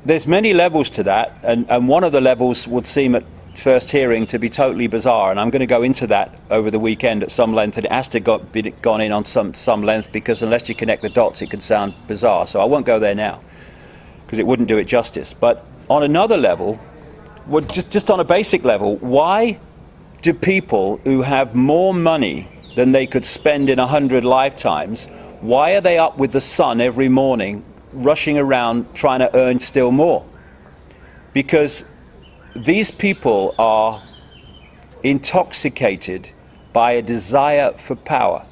there's many levels to that, and one of the levels would seem at first hearing to be totally bizarre, and I'm going to go into that over the weekend at some length, and it has to be gone in on some length, because unless you connect the dots it can sound bizarre, so I won't go there now because it wouldn't do it justice. But on another level, just on a basic level, why do people who have more money than they could spend in 100 lifetimes, why are they up with the sun every morning rushing around trying to earn still more? Because these people are intoxicated by a desire for power.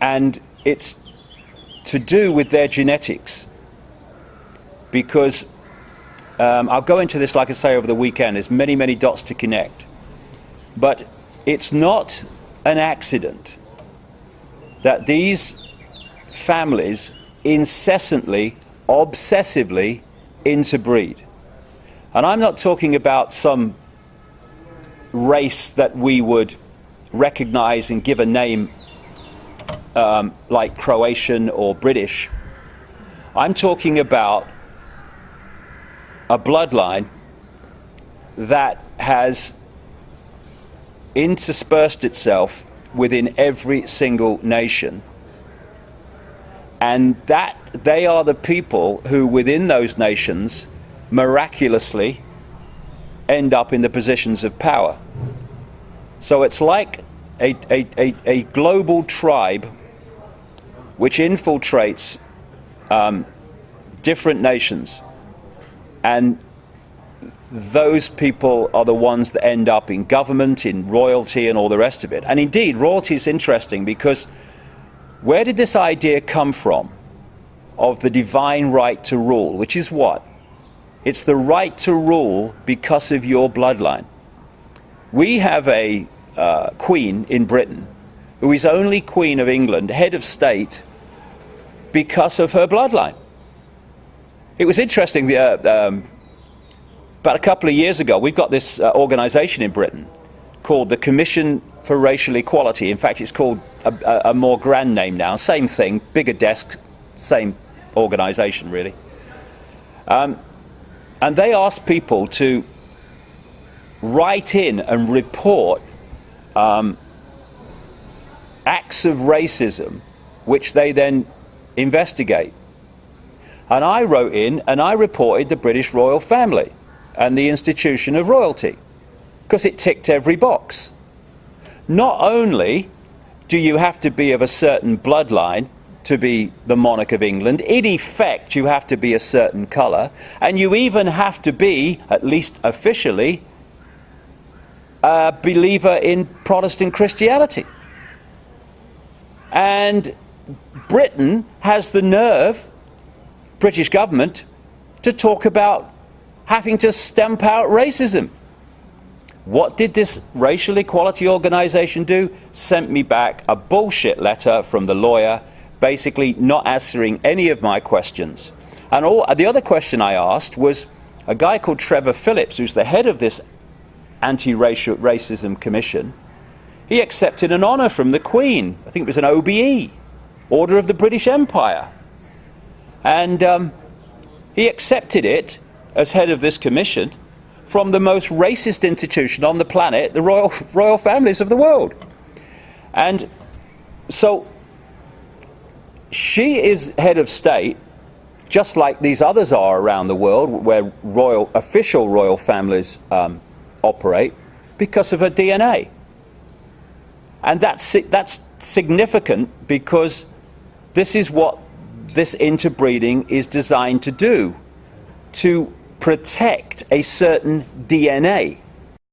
And it's to do with their genetics. Because I'll go into this, like I say, over the weekend. There's many, many dots to connect. But it's not an accident that these families incessantly, obsessively interbreed. And I'm not talking about some race that we would recognize and give a name like Croatian or British. I'm talking about a bloodline that has interspersed itself within every single nation, and that they are the people who within those nations miraculously end up in the positions of power. So it's like a global tribe which infiltrates different nations, and those people are the ones that end up in government, in royalty, and all the rest of it. And indeed, royalty is interesting, because where did this idea come from of the divine right to rule? Which is what? It's the right to rule because of your bloodline. We have a queen in Britain who is only Queen of England, head of state, because of her bloodline. It was interesting, about a couple of years ago, we've got this organisation in Britain called the Commission for Racial Equality. In fact, it's called a more grand name now. Same thing, bigger desk, same organisation, really. And they asked people to write in and report acts of racism, which they then investigate. And I wrote in and I reported the British royal family and the institution of royalty, because it ticked every box. Not only do you have to be of a certain bloodline to be the monarch of England, in effect you have to be a certain colour, and you even have to be, at least officially, a believer in Protestant Christianity. And Britain has the nerve, British government, to talk about having to stamp out racism. What did this racial equality organisation do? Sent me back a bullshit letter from the lawyer, basically not answering any of my questions. And the other question I asked was a guy called Trevor Phillips, who's the head of this anti-racism commission. He accepted an honour from the Queen. I think it was an OBE, Order of the British Empire. And he accepted it as head of this commission from the most racist institution on the planet, the royal families of the world. And so she is head of state, just like these others are around the world, where official royal families operate, because of her DNA. And that's significant, because this is what this interbreeding is designed to do, to protect a certain DNA.